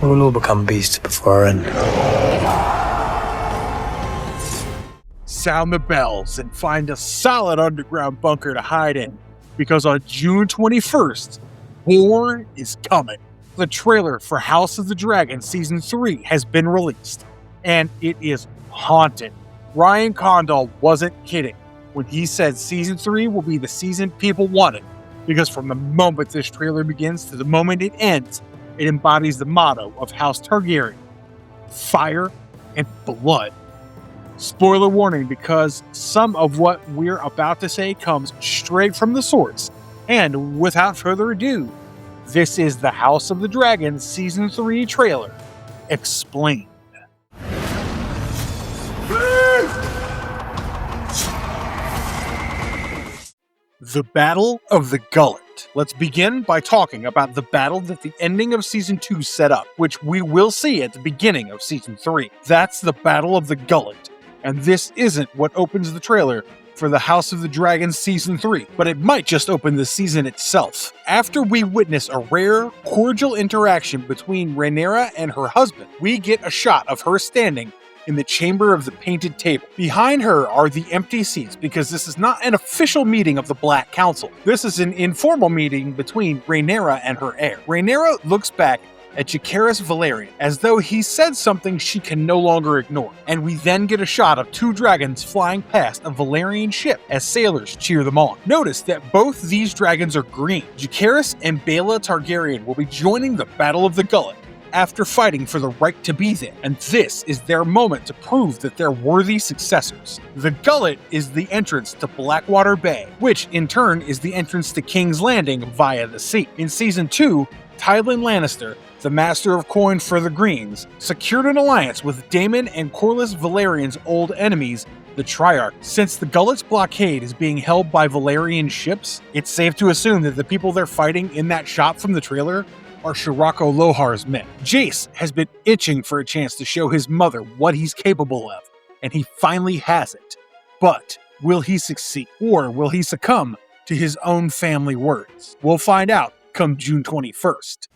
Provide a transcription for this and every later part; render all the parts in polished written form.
We will all become beasts before our end. Sound the bells and find a solid underground bunker to hide in, because on June 21st, war is coming. The trailer for House of the Dragon Season 3 has been released, and it is haunted. Ryan Condol wasn't kidding when he said Season 3 will be the season people wanted, because from the moment this trailer begins to the moment it ends, it embodies the motto of House Targaryen: fire and blood. Spoiler warning, because some of what we're about to say comes straight from the source. And without further ado, this is the House of the Dragon Season 3 trailer explained. The Battle of the Gullet. Let's begin by talking about the battle that the ending of Season 2 set up, which we will see at the beginning of Season 3. That's the Battle of the Gullet, and this isn't what opens the trailer for the House of the Dragon Season 3, but it might just open the season itself. After we witness a rare, cordial interaction between Rhaenyra and her husband, we get a shot of her standing in the chamber of the painted table. Behind her are the empty seats, because this is not an official meeting of the Black Council. This is an informal meeting between Rhaenyra and her heir. Rhaenyra looks back at Jacaerys Velaryon as though he said something she can no longer ignore, and we then get a shot of two dragons flying past a Valyrian ship as sailors cheer them on. Notice that both these dragons are green. Jacaerys and Baela Targaryen will be joining the Battle of the Gullet after fighting for the right to be there, and this is their moment to prove that they're worthy successors. The Gullet is the entrance to Blackwater Bay, which in turn is the entrance to King's Landing via the sea. In Season 2, Tywin Lannister, the Master of Coin for the Greens, secured an alliance with Daemon and Corlys Velaryon's old enemies, the Triarch. Since the Gullet's blockade is being held by Valyrian ships, it's safe to assume that the people they're fighting in that shot from the trailer are Shirako Lohar's men. Jace has been itching for a chance to show his mother what he's capable of, and he finally has it. But will he succeed, or will he succumb to his own family words? We'll find out come June 21st.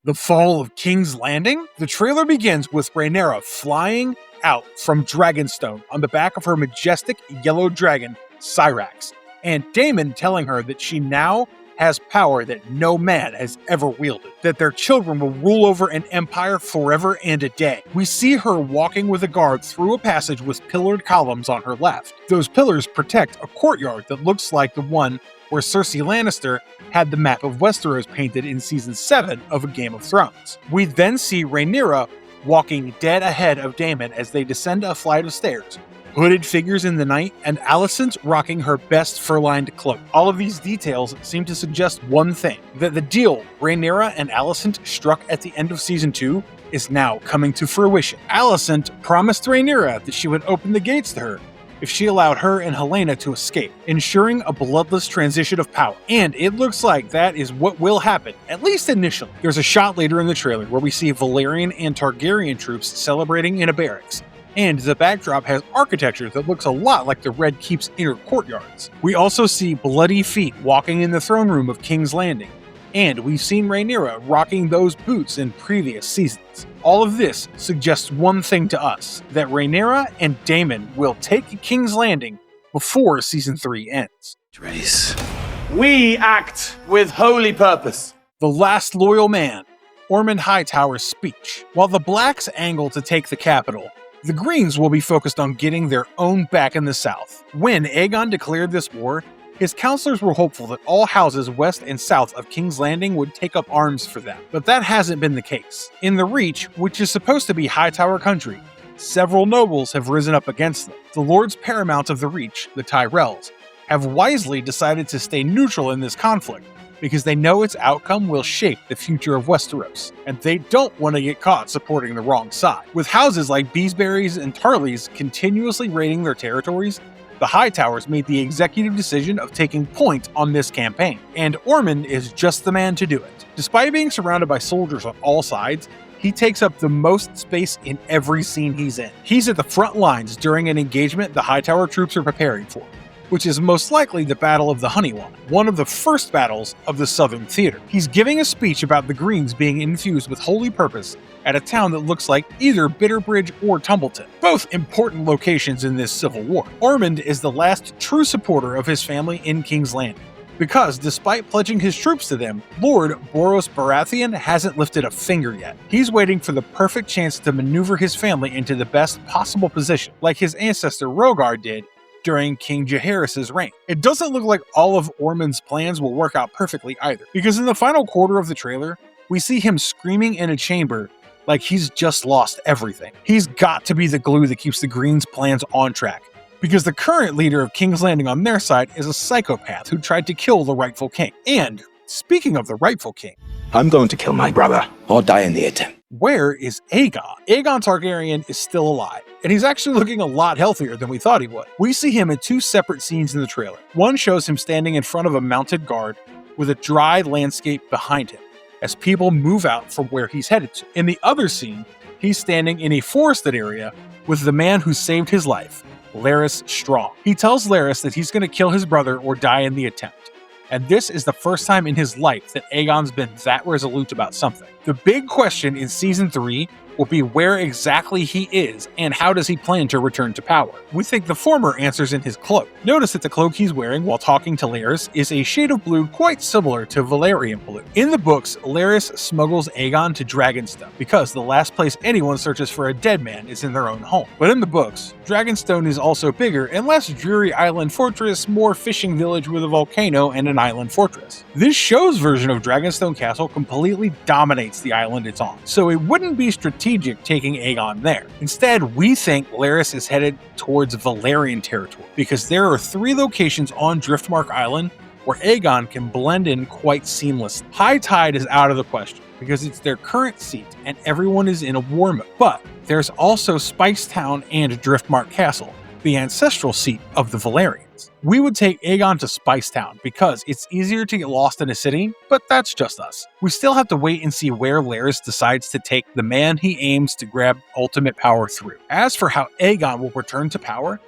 The fall of King's Landing? The trailer begins with Rhaenyra flying out from Dragonstone on the back of her majestic yellow dragon, Syrax, and Daemon telling her that she now has power that no man has ever wielded, that their children will rule over an empire forever and a day. We see her walking with a guard through a passage with pillared columns on her left. Those pillars protect a courtyard that looks like the one where Cersei Lannister had the map of Westeros painted in Season 7 of A Game of Thrones. We then see Rhaenyra walking dead ahead of Daemon as they descend a flight of stairs, hooded figures in the night, and Alicent rocking her best fur-lined cloak. All of these details seem to suggest one thing, that the deal Rhaenyra and Alicent struck at the end of Season 2 is now coming to fruition. Alicent promised Rhaenyra that she would open the gates to her if she allowed her and Helaena to escape, ensuring a bloodless transition of power. And it looks like that is what will happen, at least initially. There's a shot later in the trailer where we see Valyrian and Targaryen troops celebrating in a barracks, and the backdrop has architecture that looks a lot like the Red Keep's inner courtyards. We also see bloody feet walking in the throne room of King's Landing, and we've seen Rhaenyra rocking those boots in previous seasons. All of this suggests one thing to us, that Rhaenyra and Daemon will take King's Landing before Season 3 ends. Trace. We act with holy purpose. The last loyal man, Ormund Hightower's speech. While the Blacks angle to take the capital, the Greens will be focused on getting their own back in the South. When Aegon declared this war, his counselors were hopeful that all houses west and south of King's Landing would take up arms for them, but that hasn't been the case. In the Reach, which is supposed to be Hightower country, several nobles have risen up against them. The Lords Paramount of the Reach, the Tyrells, have wisely decided to stay neutral in this conflict, because they know its outcome will shape the future of Westeros, and they don't want to get caught supporting the wrong side. With houses like Beesbury's and Tarleys continuously raiding their territories, the Hightowers made the executive decision of taking point on this campaign, and Ormond is just the man to do it. Despite being surrounded by soldiers on all sides, he takes up the most space in every scene he's in. He's at the front lines during an engagement the Hightower troops are preparing for, which is most likely the Battle of the Honeyline, one of the first battles of the Southern Theater. He's giving a speech about the Greens being infused with holy purpose at a town that looks like either Bitterbridge or Tumbleton, both important locations in this civil war. Ormond is the last true supporter of his family in King's Landing, because despite pledging his troops to them, Lord Boros Baratheon hasn't lifted a finger yet. He's waiting for the perfect chance to maneuver his family into the best possible position, like his ancestor Rogar did during King Jaehaerys' reign. It doesn't look like all of Ormond's plans will work out perfectly either, because in the final quarter of the trailer, we see him screaming in a chamber like he's just lost everything. He's got to be the glue that keeps the Greens' plans on track, because the current leader of King's Landing on their side is a psychopath who tried to kill the rightful king. And, speaking of the rightful king, I'm going to kill my brother, or die in the attempt. Where is Aegon? Aegon Targaryen is still alive, and he's actually looking a lot healthier than we thought he would. We see him in two separate scenes in the trailer. One shows him standing in front of a mounted guard with a dry landscape behind him, as people move out from where he's headed to. In the other scene, he's standing in a forested area with the man who saved his life, Larys Strong. He tells Larys that he's going to kill his brother or die in the attempt. And this is the first time in his life that Aegon's been that resolute about something. The big question in Season 3 will be where exactly he is and how does he plan to return to power. We think the former answers in his cloak. Notice that the cloak he's wearing while talking to Larys is a shade of blue quite similar to Valyrian blue. In the books, Larys smuggles Aegon to Dragonstone because the last place anyone searches for a dead man is in their own home. But in the books, Dragonstone is also bigger and less dreary island fortress, more fishing village with a volcano and an island fortress. This show's version of Dragonstone Castle completely dominates the island it's on, so it wouldn't be strategic taking Aegon there. Instead, we think Larys is headed towards Valyrian territory, because there are 3 locations on Driftmark Island where Aegon can blend in quite seamlessly. High Tide is out of the question, because it's their current seat and everyone is in a war mode. But there's also Spicetown and Driftmark Castle, the ancestral seat of the Valyrians. We would take Aegon to Spicetown because it's easier to get lost in a city, but that's just us. We still have to wait and see where Larys decides to take the man he aims to grab ultimate power through. As for how Aegon will return to power,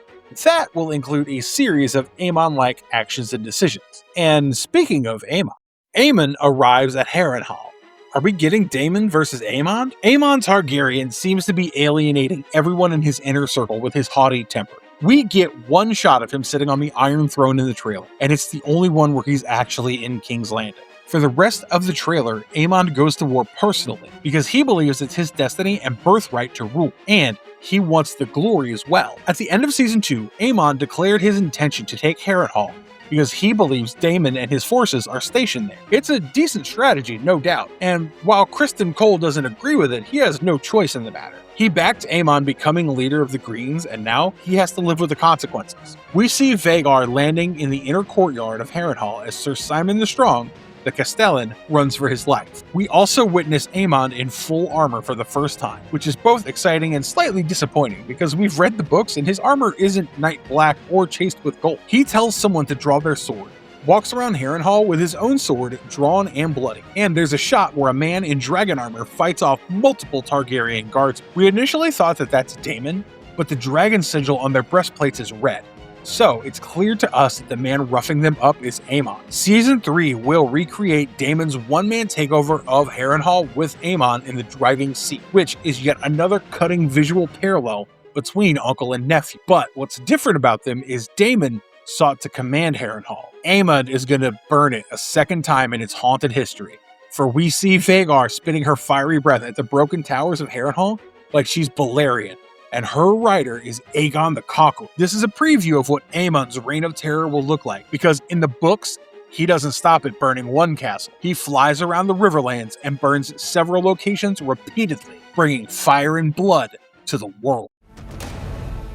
that will include a series of Aemon-like actions and decisions. And speaking of Aemond arrives at Harrenhal. Are we getting Daemon versus Aemond? Aemond Targaryen seems to be alienating everyone in his inner circle with his haughty temper. We get one shot of him sitting on the Iron Throne in the trailer, and it's the only one where he's actually in King's Landing. For the rest of the trailer, Aemond goes to war personally, because he believes it's his destiny and birthright to rule, and he wants the glory as well. At the end of Season 2, Aemond declared his intention to take Harrenhal, because he believes Daemon and his forces are stationed there. It's a decent strategy, no doubt, and while Criston Cole doesn't agree with it, he has no choice in the matter. He backed Aemond becoming leader of the Greens, and now he has to live with the consequences. We see Vhagar landing in the inner courtyard of Harrenhal as Sir Simon the Strong, the Castellan, runs for his life. We also witness Aemond in full armor for the first time, which is both exciting and slightly disappointing because we've read the books and his armor isn't night black or chased with gold. He tells someone to draw their sword, walks around Harrenhal with his own sword drawn and bloody, and there's a shot where a man in dragon armor fights off multiple Targaryen guards. We initially thought that that's Daemon, but the dragon sigil on their breastplates is red. So it's clear to us that the man roughing them up is Aemond. Season 3 will recreate Daemon's one-man takeover of Harrenhal with Aemond in the driving seat, which is yet another cutting visual parallel between uncle and nephew. But what's different about them is Daemon sought to command Harrenhal. Aemond is going to burn it a second time in its haunted history, for we see Vhagar spitting her fiery breath at the broken towers of Harrenhal like she's Balerion, and her rider is Aegon the Conqueror. This is a preview of what Aemond's reign of terror will look like, because in the books, he doesn't stop at burning one castle. He flies around the Riverlands and burns several locations repeatedly, bringing fire and blood to the world.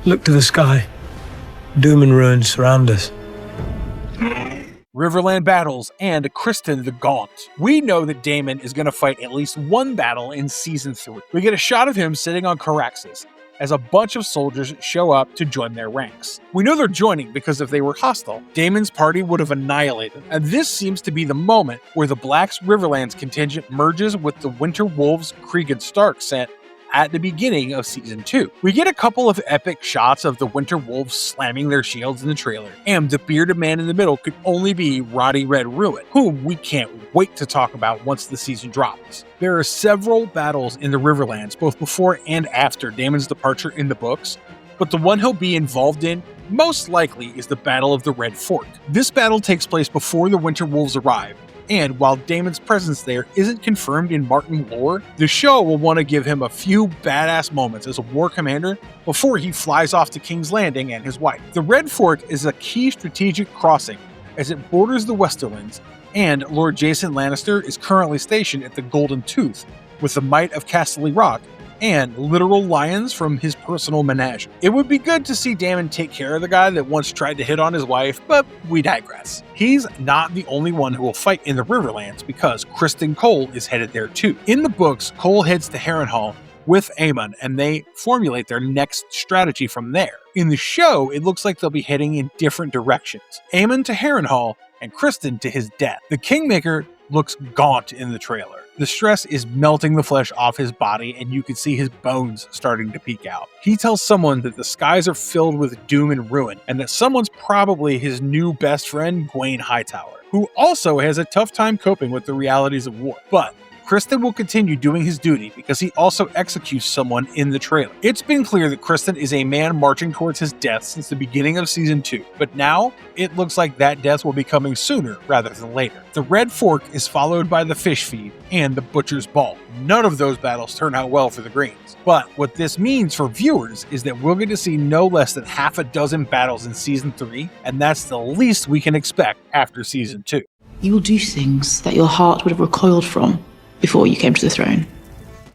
Look to the sky. Doom and ruin surround us. Riverland battles and Criston the Gaunt. We know that Daemon is going to fight at least one battle in Season 3. We get a shot of him sitting on Caraxes as a bunch of soldiers show up to join their ranks. We know they're joining because if they were hostile, Daemon's party would have annihilated, and this seems to be the moment where the Black's Riverlands contingent merges with the Winter Wolves Cregan Stark sent at the beginning of Season 2. We get a couple of epic shots of the Winter Wolves slamming their shields in the trailer, and the bearded man in the middle could only be Roddy Red Ruin, whom we can't wait to talk about once the season drops. There are several battles in the Riverlands, both before and after Daemon's departure in the books, but the one he'll be involved in most likely is the Battle of the Red Fork. This battle takes place before the Winter Wolves arrive, and while Daemon's presence there isn't confirmed in Martin lore, the show will want to give him a few badass moments as a war commander before he flies off to King's Landing and his wife. The Red Fork is a key strategic crossing as it borders the Westerlands, and Lord Jason Lannister is currently stationed at the Golden Tooth with the might of Casterly Rock and literal lions from his personal menagerie. It would be good to see Daemon take care of the guy that once tried to hit on his wife, but we digress. He's not the only one who will fight in the Riverlands because Criston Cole is headed there too. In the books, Cole heads to Harrenhal with Aemond, and they formulate their next strategy from there. In the show, it looks like they'll be heading in different directions. Aemond to Harrenhal, and Criston to his death. The Kingmaker looks gaunt in the trailer. The stress is melting the flesh off his body, and you can see his bones starting to peek out. He tells someone that the skies are filled with doom and ruin, and that someone's probably his new best friend, Ormund Hightower, who also has a tough time coping with the realities of war. But Criston will continue doing his duty because he also executes someone in the trailer. It's been clear that Criston is a man marching towards his death since the beginning of Season 2, but now it looks like that death will be coming sooner rather than later. The Red Fork is followed by the Fish Feed and the Butcher's Ball. None of those battles turn out well for the Greens. But what this means for viewers is that we'll get to see no less than half a dozen battles in Season 3, and that's the least we can expect after Season 2. You will do things that your heart would have recoiled from before you came to the throne.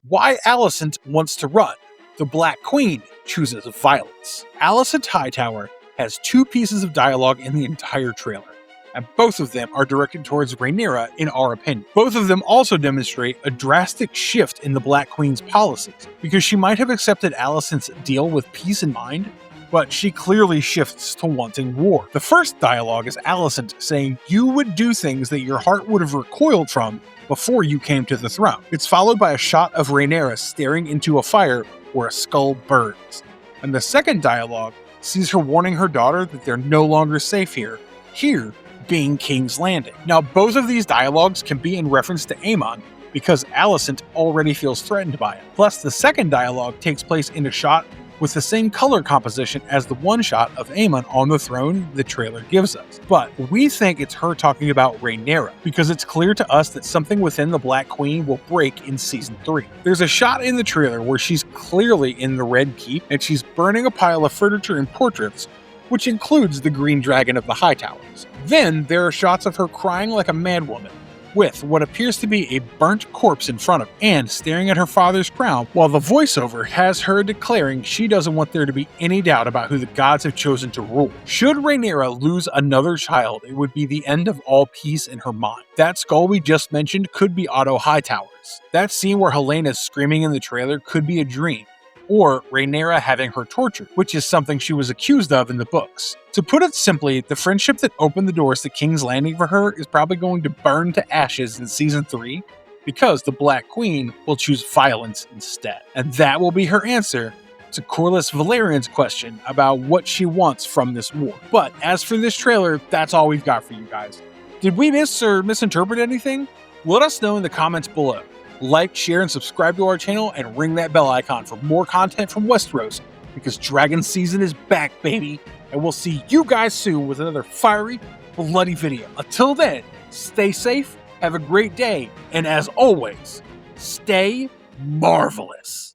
Why Alicent wants to run. The Black Queen chooses violence. Alicent Hightower has two pieces of dialogue in the entire trailer, and both of them are directed towards Rhaenyra in our opinion. Both of them also demonstrate a drastic shift in the Black Queen's policies, because she might have accepted Alicent's deal with peace in mind, but she clearly shifts to wanting war. The first dialogue is Alicent saying you would do things that your heart would have recoiled from before you came to the throne. It's followed by a shot of Rhaenyra staring into a fire where a skull burns. And the second dialogue sees her warning her daughter that they're no longer safe here being King's Landing. Now, both of these dialogues can be in reference to Aemond, because Alicent already feels threatened by it. Plus, the second dialogue takes place in a shot with the same color composition as the one shot of Aemond on the throne the trailer gives us. But we think it's her talking about Rhaenyra, because it's clear to us that something within the Black Queen will break in Season 3. There's a shot in the trailer where she's clearly in the Red Keep, and she's burning a pile of furniture and portraits, which includes the Green Dragon of the Hightowers. Then there are shots of her crying like a madwoman, with what appears to be a burnt corpse in front of her, and staring at her father's crown, while the voiceover has her declaring she doesn't want there to be any doubt about who the gods have chosen to rule. Should Rhaenyra lose another child, it would be the end of all peace in her mind. That skull we just mentioned could be Otto Hightower's. That scene where Helena's screaming in the trailer could be a dream, or Rhaenyra having her tortured, which is something she was accused of in the books. To put it simply, the friendship that opened the doors to King's Landing for her is probably going to burn to ashes in Season 3, because the Black Queen will choose violence instead. And that will be her answer to Corlys Valerian's question about what she wants from this war. But as for this trailer, that's all we've got for you guys. Did we miss or misinterpret anything? Let us know in the comments below. Like, share, and subscribe to our channel, and ring that bell icon for more content from Westeros, because Dragon Season is back, baby, and we'll see you guys soon with another fiery, bloody video. Until then, stay safe, have a great day, and as always, stay marvelous.